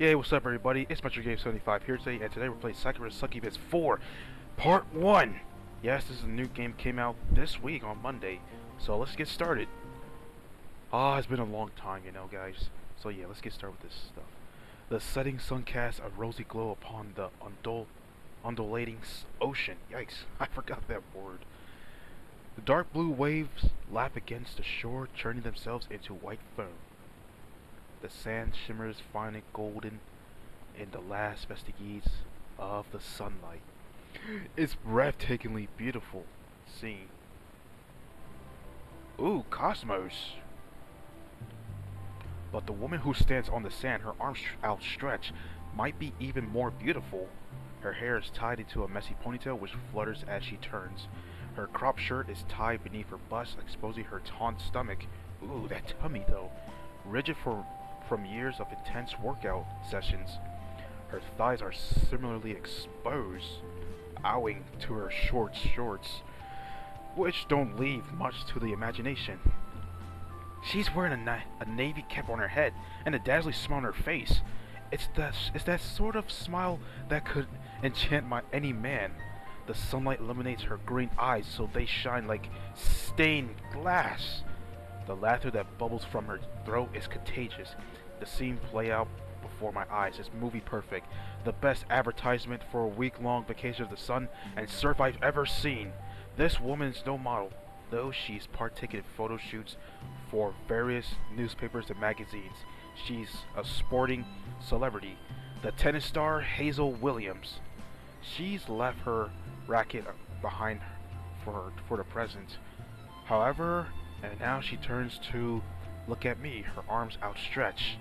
Hey, what's up everybody? It's Metro Game 75 here today, and today we're playing Sakura Succubus 4 Part 1. Yes, this is a new game, came out this week on Monday. So let's get started. It's been a long time, you know, guys. So yeah, let's get started with this stuff. The setting sun casts a rosy glow upon the undulating ocean. Yikes, I forgot that word. The dark blue waves lap against the shore, churning themselves into white foam. The sand shimmers fine and golden in the last vestiges of the sunlight. It's breathtakingly beautiful scene. Ooh, cosmos! But the woman who stands on the sand, her arms outstretched, might be even more beautiful. Her hair is tied into a messy ponytail which flutters as she turns. Her crop shirt is tied beneath her bust, exposing her taunt stomach. Ooh, that tummy though. Rigid from years of intense workout sessions. Her thighs are similarly exposed, owing to her short shorts, which don't leave much to the imagination. She's wearing a navy cap on her head and a dazzling smile on her face. It's that sort of smile that could enchant any man. The sunlight illuminates her green eyes so they shine like stained glass. The laughter that bubbles from her throat is contagious. The scene play out before my eyes is movie perfect. The best advertisement for a week-long vacation of the sun and surf I've ever seen. This woman's no model, though she's partaken in photo shoots for various newspapers and magazines. She's a sporting celebrity. The tennis star Hazel Williams. She's left her racket behind for the present. However, and now she turns to look at me, her arms outstretched.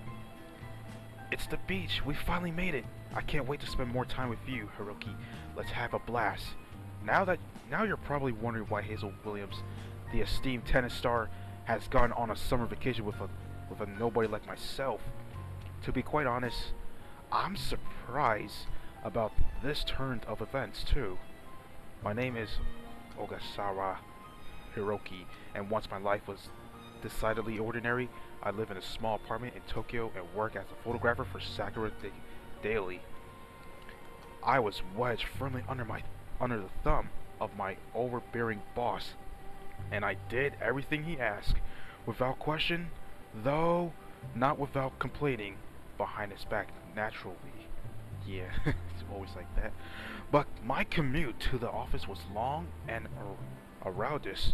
It's the beach. We finally made it. I can't wait to spend more time with you, Hiroki. Let's have a blast. Now you're probably wondering why Hazel Williams, the esteemed tennis star, has gone on a summer vacation with a nobody like myself. To be quite honest, I'm surprised about this turn of events too. My name is Ogasawara Hiroki, and once my life was decidedly ordinary, I live in a small apartment in Tokyo and work as a photographer for Sakura Daily. I was wedged firmly under the thumb of my overbearing boss, and I did everything he asked, without question, though not without complaining behind his back naturally. Yeah, it's always like that. But my commute to the office was long and arduous,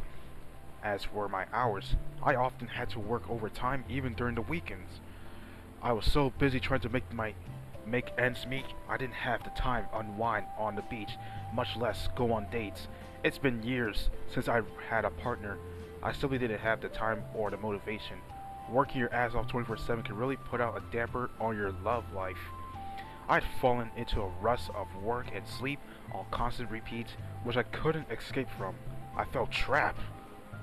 as were my hours. I often had to work overtime even during the weekends. I was so busy trying to make ends meet, I didn't have the time to unwind on the beach, much less go on dates. It's been years since I had a partner. I simply didn't have the time or the motivation. Working your ass off 24/7 can really put out a damper on your love life. I'd fallen into a rut of work and sleep on constant repeats, which I couldn't escape from. I felt trapped,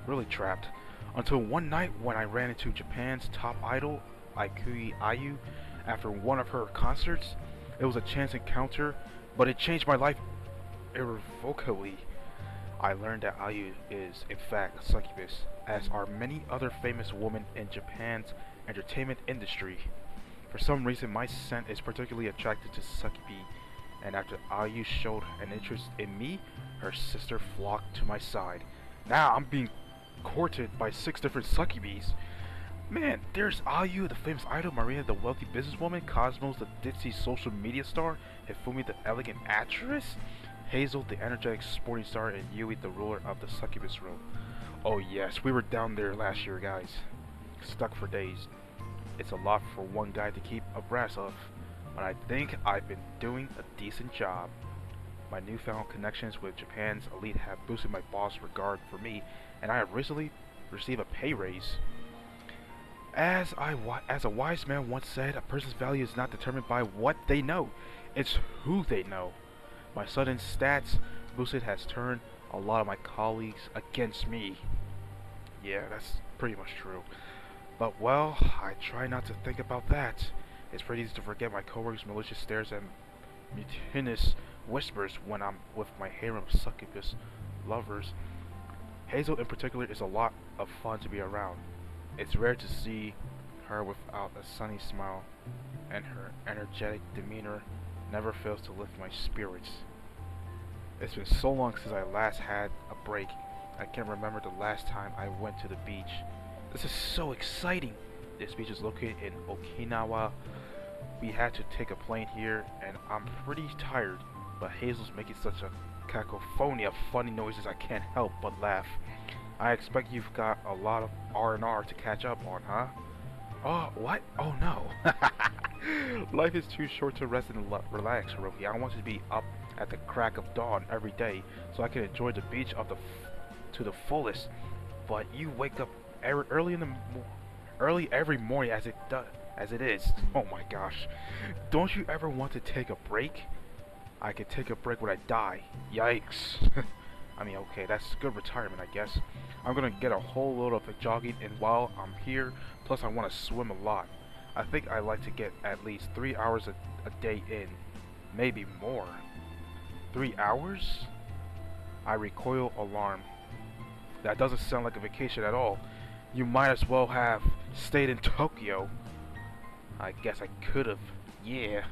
really trapped, until one night when I ran into Japan's top idol, Ikui Ayu, after one of her concerts. It was a chance encounter, but it changed my life irrevocably. I learned that Ayu is, in fact, a succubus, as are many other famous women in Japan's entertainment industry. For some reason, my scent is particularly attracted to succubi, and after Ayu showed an interest in me, her sister flocked to my side. Now I'm being courted by 6 different succubis. Man, there's Ayu, the famous idol, Maria, the wealthy businesswoman, Cosmos, the ditzy social media star, Hifumi, the elegant actress, Hazel, the energetic sporting star, and Yui, the ruler of the succubus room. Oh yes, we were down there last year, guys. Stuck for days. It's a lot for one guy to keep abreast of, but I think I've been doing a decent job. My newfound connections with Japan's elite have boosted my boss' regard for me, and I have recently received a pay raise. As a wise man once said, a person's value is not determined by what they know, it's who they know. My sudden stats boosted has turned a lot of my colleagues against me. Yeah, that's pretty much true. But well, I try not to think about that. It's pretty easy to forget my coworkers' malicious stares and mutinous whispers when I'm with my harem of succubus lovers. Hazel in particular is a lot of fun to be around. It's rare to see her without a sunny smile and her energetic demeanor never fails to lift my spirits. It's been so long since I last had a break. I can't remember the last time I went to the beach. This is so exciting! This beach is located in Okinawa. We had to take a plane here, and I'm pretty tired, but Hazel's making such a cacophony of funny noises I can't help but laugh. I expect you've got a lot of R&R to catch up on, huh? Oh, what? Oh no. Life is too short to rest and relax, Hiroki. I want to be up at the crack of dawn every day so I can enjoy the beach to the fullest. But you wake up early every morning as it is. Oh my gosh. Don't you ever want to take a break? I can take a break when I die. Yikes. I mean, okay, that's good retirement, I guess. I'm gonna get a whole load of jogging in while I'm here, plus I want to swim a lot. I think I like to get at least 3 hours a day in. Maybe more. 3 hours? I recoil alarmed. That doesn't sound like a vacation at all. You might as well have stayed in Tokyo. I guess I could've, yeah.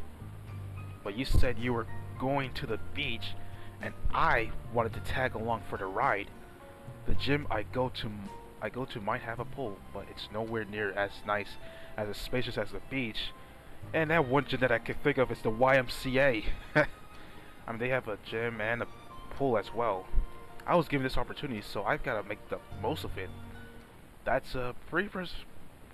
But you said you were going to the beach, and I wanted to tag along for the ride. The gym I go to might have a pool, but it's nowhere near as nice as spacious as the beach. And that one gym that I can think of is the YMCA. I mean, they have a gym and a pool as well. I was given this opportunity, so I've got to make the most of it. That's pretty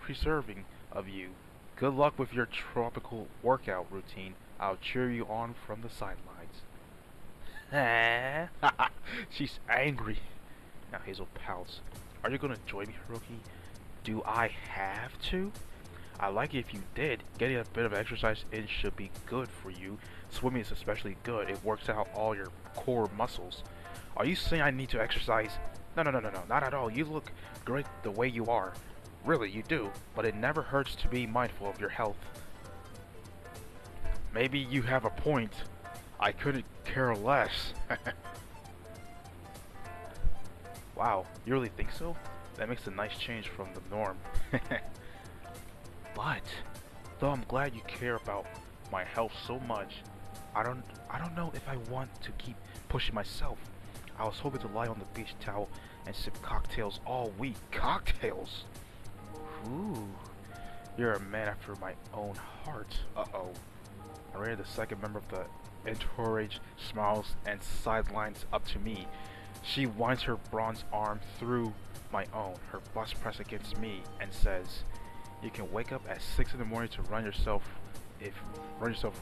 preserving of you. Good luck with your tropical workout routine. I'll cheer you on from the sidelines. She's angry. Now Hazel pouts. Are you gonna join me, Hiroki? Do I have to? I like it if you did. Getting a bit of exercise in should be good for you. Swimming is especially good. It works out all your core muscles. Are you saying I need to exercise? No, not at all. You look great the way you are. Really, you do. But it never hurts to be mindful of your health. Maybe you have a point. I couldn't care less. Wow, you really think so? That makes a nice change from the norm. But though I'm glad you care about my health so much, I don't know if I want to keep pushing myself. I was hoping to lie on the beach towel and sip cocktails all week. Cocktails? Ooh, you're a man after my own heart. Uh-oh. Maria, the second member of the entourage, smiles and sidelines up to me. She winds her bronze arm through my own, her bust pressed against me, and says, "You can wake up at 6 in the morning to run yourself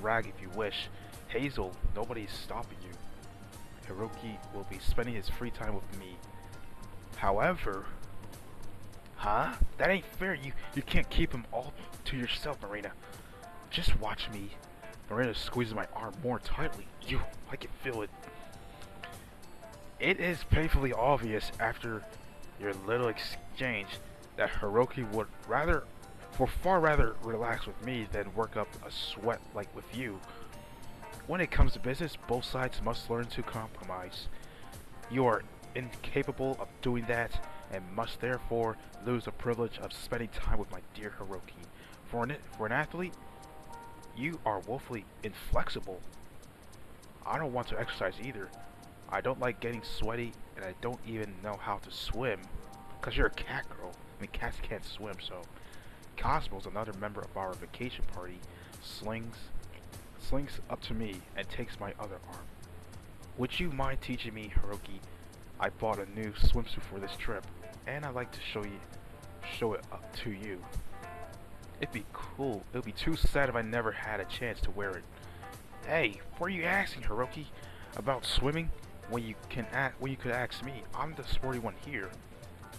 rag if you wish. Hazel, nobody's stopping you. Hiroki will be spending his free time with me. However..." Huh? That ain't fair. You can't keep him all to yourself, Marina. Just watch me. Marina squeezes my arm more tightly. I can feel it. It is painfully obvious after your little exchange that Hiroki would far rather relax with me than work up a sweat like with you. When it comes to business, both sides must learn to compromise. You are incapable of doing that and must therefore lose the privilege of spending time with my dear Hiroki. For an athlete, you are woefully inflexible. I don't want to exercise either. I don't like getting sweaty, and I don't even know how to swim. Cause you're a cat girl. I mean, cats can't swim, so... Cosmo's another member of our vacation party. Slings up to me and takes my other arm. Would you mind teaching me, Hiroki? I bought a new swimsuit for this trip, and I'd like to show it up to you. It'd be cool. It would be too sad if I never had a chance to wear it. Hey, what are you asking, Hiroki? About swimming? When you could ask me. I'm the sporty one here.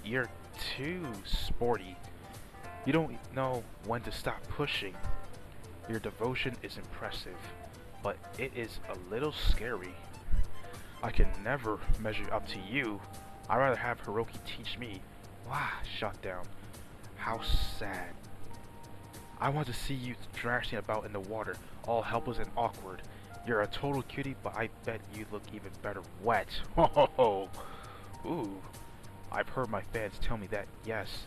You're too sporty. You don't know when to stop pushing. Your devotion is impressive, but it is a little scary. I can never measure up to you. I'd rather have Hiroki teach me. Wow, shot down. How sad. I want to see you thrashing about in the water, all helpless and awkward. You're a total cutie, but I bet you look even better wet. Ho. Ooh. I've heard my fans tell me that, yes.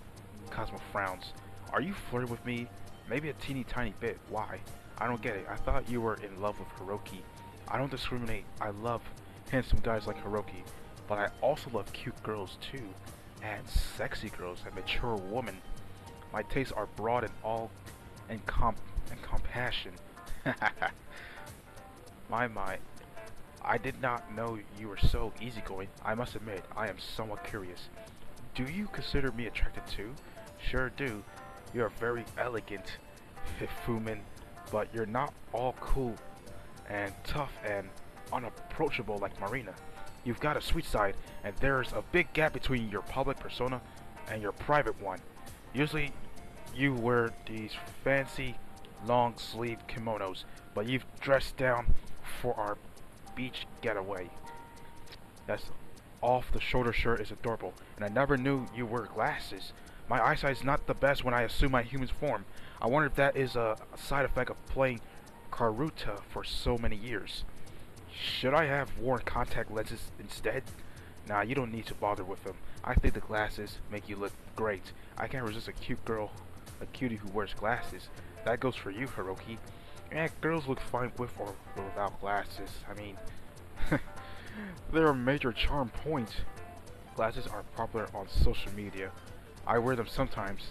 Cosmo frowns. Are you flirting with me? Maybe a teeny tiny bit. Why? I don't get it. I thought you were in love with Hiroki. I don't discriminate. I love handsome guys like Hiroki, but I also love cute girls too, and sexy girls and mature women. My tastes are broad and all and compassion. My. I did not know you were so easygoing. I must admit, I am somewhat curious. Do you consider me attractive too? Sure do. You're very elegant, Hifumin, but you're not all cool and tough and unapproachable like Marina. You've got a sweet side, and there's a big gap between your public persona and your private one. Usually, you wear these fancy, long-sleeved kimonos, but you've dressed down for our beach getaway. That's off-the-shoulder shirt is adorable, and I never knew you wore glasses. My eyesight's not the best when I assume my human form. I wonder if that is a side effect of playing Karuta for so many years. Should I have worn contact lenses instead? Nah, you don't need to bother with them. I think the glasses make you look great. I can't resist a cute girl, a cutie who wears glasses. That goes for you, Hiroki. And girls look fine with or without glasses. I mean, they're a major charm point. Glasses are popular on social media. I wear them sometimes.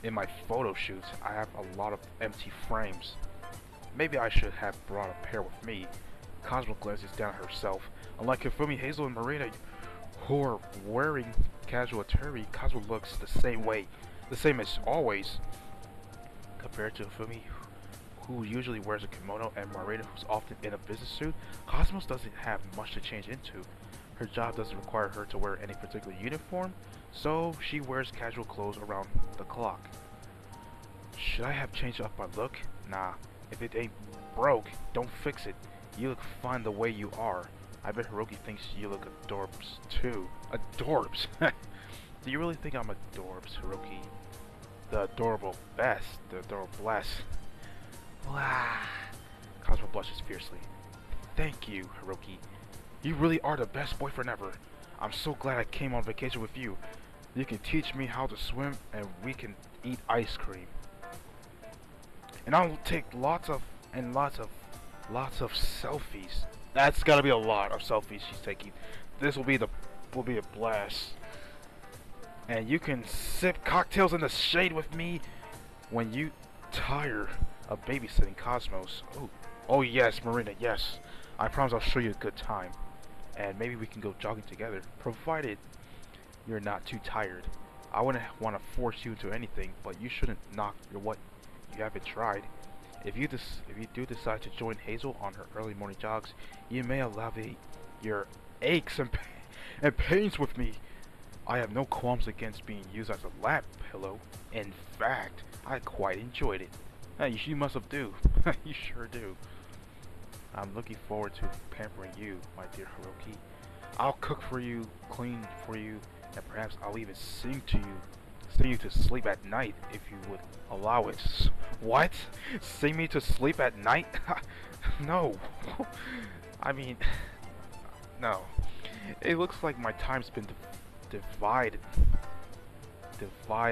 In my photo shoots, I have a lot of empty frames. Maybe I should have brought a pair with me. Cosmo glances down at herself. Unlike Hifumi, Hazel, and Marina, who are wearing casual attire, Cosmo looks the same way. The same as always. Compared to Hifumi, who usually wears a kimono, and Marina, who's often in a business suit, Cosmos doesn't have much to change into. Her job doesn't require her to wear any particular uniform, so she wears casual clothes around the clock. Should I have changed up my look? Nah, if it ain't broke, don't fix it. You look fine the way you are. I bet Hiroki thinks you look adorbs too. Adorbs? Do you really think I'm adorbs, Hiroki? The adorable best. The adorable bless. Wow. Cosmo blushes fiercely. Thank you, Hiroki. You really are the best boyfriend ever. I'm so glad I came on vacation with you. You can teach me how to swim and we can eat ice cream. And I'll take lots of selfies. That's gotta be a lot of selfies she's taking. This will be a blast. And you can sip cocktails in the shade with me when you tire of babysitting Cosmos. Oh yes, Marina, yes. I promise I'll show you a good time. And maybe we can go jogging together, provided you're not too tired. I wouldn't want to force you into anything, but you shouldn't knock your what you haven't tried. If you do decide to join Hazel on her early morning jogs, you may alleviate your aches and pains with me. I have no qualms against being used as a lap pillow. In fact, I quite enjoyed it. You must have do. You sure do. I'm looking forward to pampering you, my dear Hiroki. I'll cook for you, clean for you, and perhaps I'll even sing you to sleep at night if you would allow it. What? Sing me to sleep at night? No. I mean, no. It looks like my time's been divide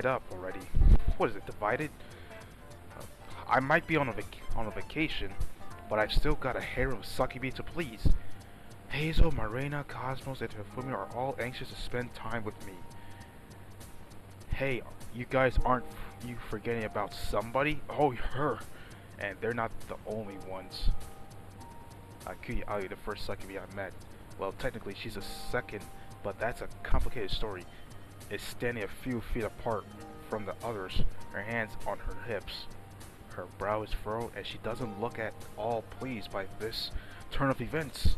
up already. What is it? Divided? I might be on a vacation, but I've still got a harem of succubi to please. Hazel, Marina, Cosmos, and Hifumi are all anxious to spend time with me. Hey, you guys aren't you forgetting about somebody? Oh, her. And they're not the only ones. Kuya Ali, the first succubi I met. Well, technically she's a second, but that's a complicated story. Is standing a few feet apart from the others, her hands on her hips. Her brow is furrowed and she doesn't look at all pleased by this turn of events.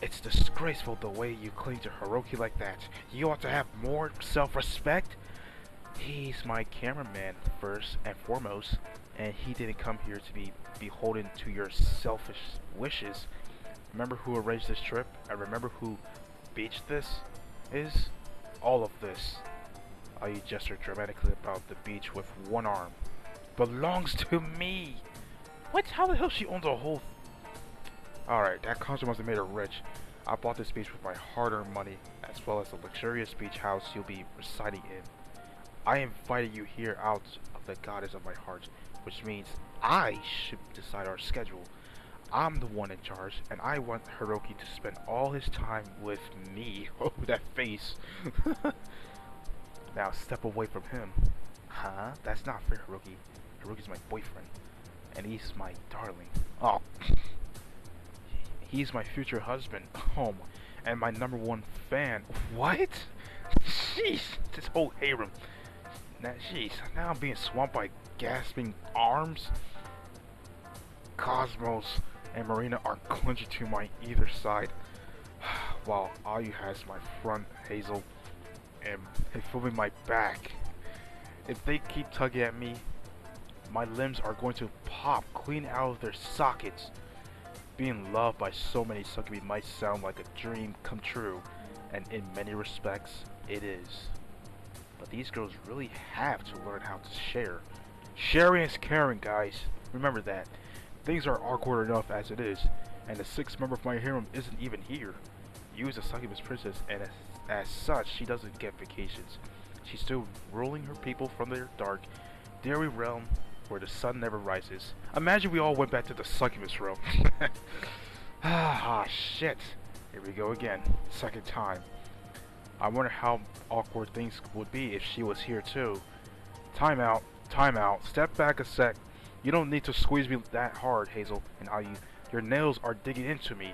It's disgraceful the way you cling to Hiroki like that. You ought to have more self-respect. He's my cameraman first and foremost, and he didn't come here to be beholden to your selfish wishes. Remember who arranged this trip? And remember who beached this is? All of this. You gesture dramatically about the beach with one arm. Belongs to me! What? How the hell she owns a whole... Alright, that concert must have made her rich. I bought this beach with my hard-earned money, as well as the luxurious beach house you'll be residing in. I invited you here out of the goddess of my heart. which means I should decide our schedule. I'm the one in charge, and I want Hiroki to spend all his time with me. Oh, that face. Now step away from him. Huh? That's not fair, Hiroki. Hiroki's my boyfriend, and he's my darling. Oh, he's my future husband. Oh, and my #1 fan. What? Jeez, this whole harem. Now, jeez, now I'm being swamped by gasping arms. Cosmos and Marina are clinging to my either side, while Ayu has my front, Hazel, and filming my back. If they keep tugging at me, my limbs are going to pop clean out of their sockets. Being loved by so many succubi might sound like a dream come true, and in many respects, it is. But these girls really have to learn how to share. Sharing is caring, guys. Remember that. Things are awkward enough as it is, and the 6th member of my harem isn't even here. You is a succubus princess, and as such, she doesn't get vacations. She's still ruling her people from their dark, dreary realm where the sun never rises. Imagine we all went back to the succubus realm. Ah, shit. Here we go again. Second time. I wonder how awkward things would be if she was here too. Time out. Time out. Step back a sec. You don't need to squeeze me that hard, Hazel and Ayu. Your nails are digging into me.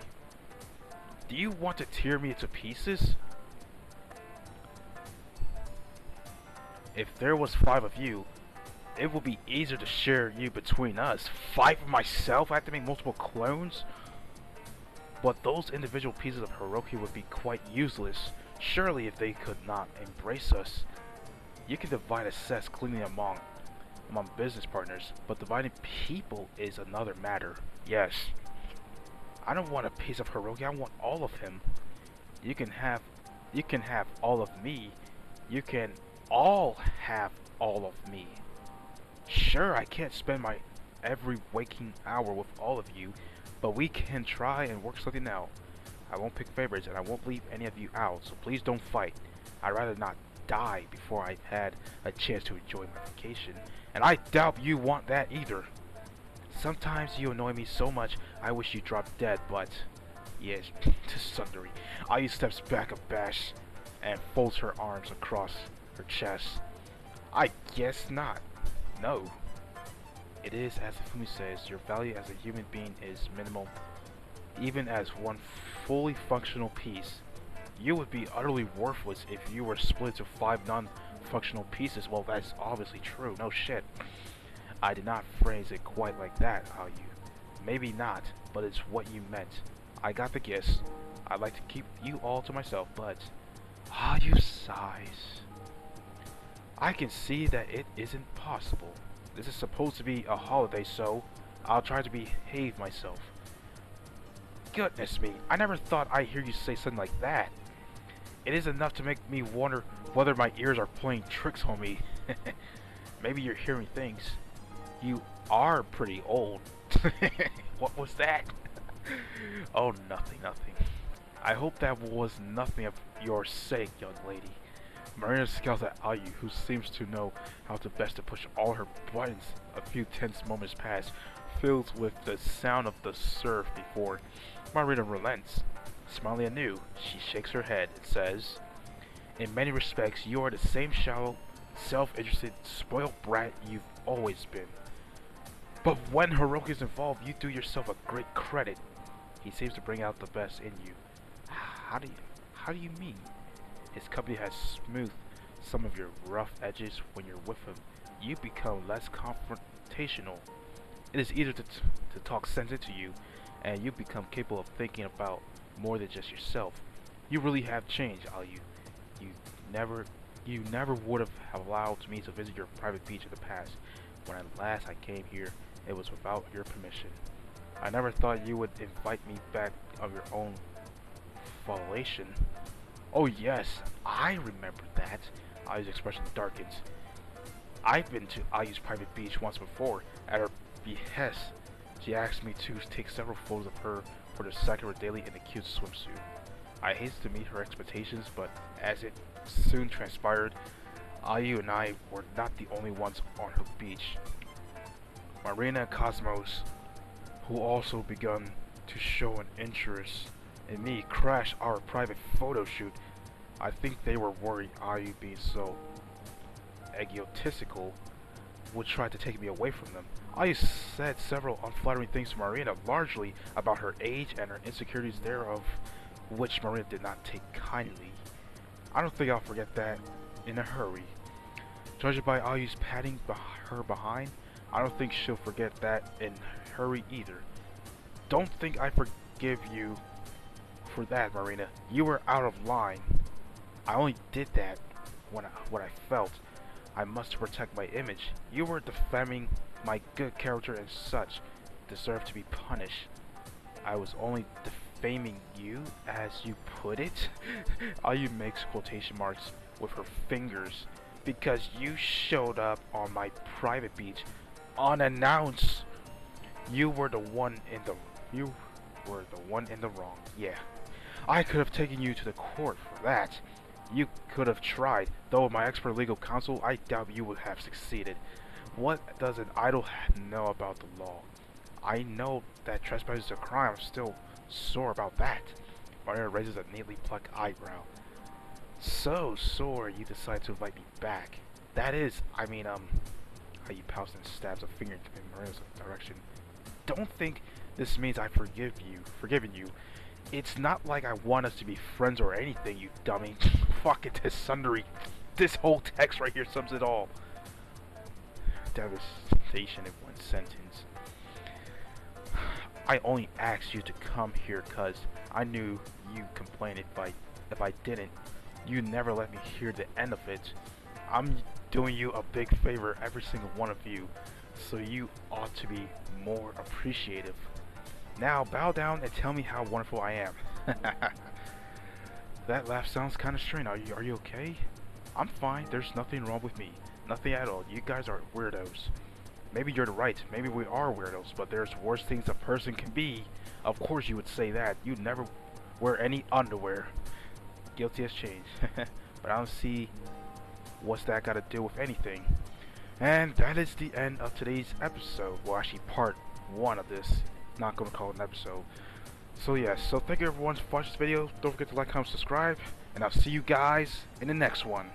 Do you want to tear me into pieces? If there was 5 of you, it would be easier to share you between us. 5 of myself? I have to make multiple clones? But those individual pieces of Hiroki would be quite useless. Surely if they could not embrace us. You can divide a cess cleanly among business partners, but dividing people is another matter. Yes. I don't want a piece of Hiroki, I want all of him. You can have all of me. You can all have all of me. Sure, I can't spend my every waking hour with all of you, but we can try and work something out. I won't pick favorites and I won't leave any of you out, so please don't fight. I'd rather not die before I've had a chance to enjoy my vacation, and I doubt you want that either. Sometimes you annoy me so much I wish you dropped dead, but yes, to sundry. Ayu steps back abashed and folds her arms across her chest. I guess not. No. It is as Fumi says, your value as a human being is minimal. Even as one fully functional piece, you would be utterly worthless if you were split into 5 non-functional pieces. Well, that's obviously true. No shit. I did not phrase it quite like that, Ayu. Maybe not, but it's what you meant. I got the gist. I'd like to keep you all to myself, but Ayu sighs. I can see that it isn't possible. This is supposed to be a holiday, so I'll try to behave myself. Goodness me, I never thought I'd hear you say something like that. It is enough to make me wonder whether my ears are playing tricks on me. Maybe you're hearing things. You are pretty old. What was that? Oh, nothing. I hope that was nothing of your sake, young lady. Marina scowls at Ayu, who seems to know how to best to push all her buttons. A few tense moments pass, filled with the sound of the surf before Marina relents. Smiling anew, she shakes her head and says, in many respects, you are the same shallow, self-interested, spoiled brat you've always been. But when Hiroki is involved, you do yourself a great credit. He seems to bring out the best in you. How do you mean? His company has smoothed some of your rough edges. When you're with him, you become less confrontational. It is easier to talk sense into you, and you become capable of thinking about more than just yourself. You really have changed, Ayu. You never would have allowed me to visit your private beach in the past. When at last I came here, it was without your permission. I never thought you would invite me back of your own volition. Oh yes, I remember that. Ayu's expression darkens. I've been to Ayu's private beach once before. At her behest, she asked me to take several photos of her for the Sakura Daily in a cute swimsuit. I hated to meet her expectations, but as it soon transpired, Ayu and I were not the only ones on her beach. Marina and Cosmos, who also begun to show an interest in me, crashed our private photo shoot. I think they were worried Ayu being so egotistical would try to take me away from them. Ayu said several unflattering things to Marina, largely about her age and her insecurities thereof, which Marina did not take kindly. I don't think I'll forget that in a hurry. Judging by Ayu's patting her behind, I don't think she'll forget that in a hurry either. Don't think I forgive you for that, Marina. You were out of line. I only did that when what I felt. I must protect my image. You were defaming my good character and such. Deserve to be punished. I was only defaming you, as you put it. Ayu makes quotation marks with her fingers because you showed up on my private beach unannounced. You were the one in the wrong. Yeah. I could have taken you to the court for that. You could have tried, though with my expert legal counsel, I doubt you would have succeeded. What does an idol know about the law? I know that trespass is a crime. I'm still sore about that. Maria raises a neatly plucked eyebrow. So sore you decide to invite me back. That is, how you pouts and stabs a finger in Maria's direction. Don't think this means I've forgiven you. It's not like I want us to be friends or anything, you dummy. Fucking this whole text right here sums it all. Devastation in one sentence. I only asked you to come here cause I knew you'd complain if I didn't. You never let me hear the end of it. I'm doing you a big favor, every single one of you, so you ought to be more appreciative. Now bow down and tell me how wonderful I am. That laugh sounds kind of strange. Are you okay? I'm fine. There's nothing wrong with me. Nothing at all. You guys are weirdos. Maybe you're right. Maybe we are weirdos, but there's worse things a person can be. Of course you would say that. You'd never wear any underwear. Guilty as charged. But I don't see what's that got to do with anything. And that is the end of today's episode. Well, actually part 1 of this. Not going to call it an episode. So yes, so thank you everyone for watching this video. Don't forget to like, comment, subscribe, and I'll see you guys in the next one.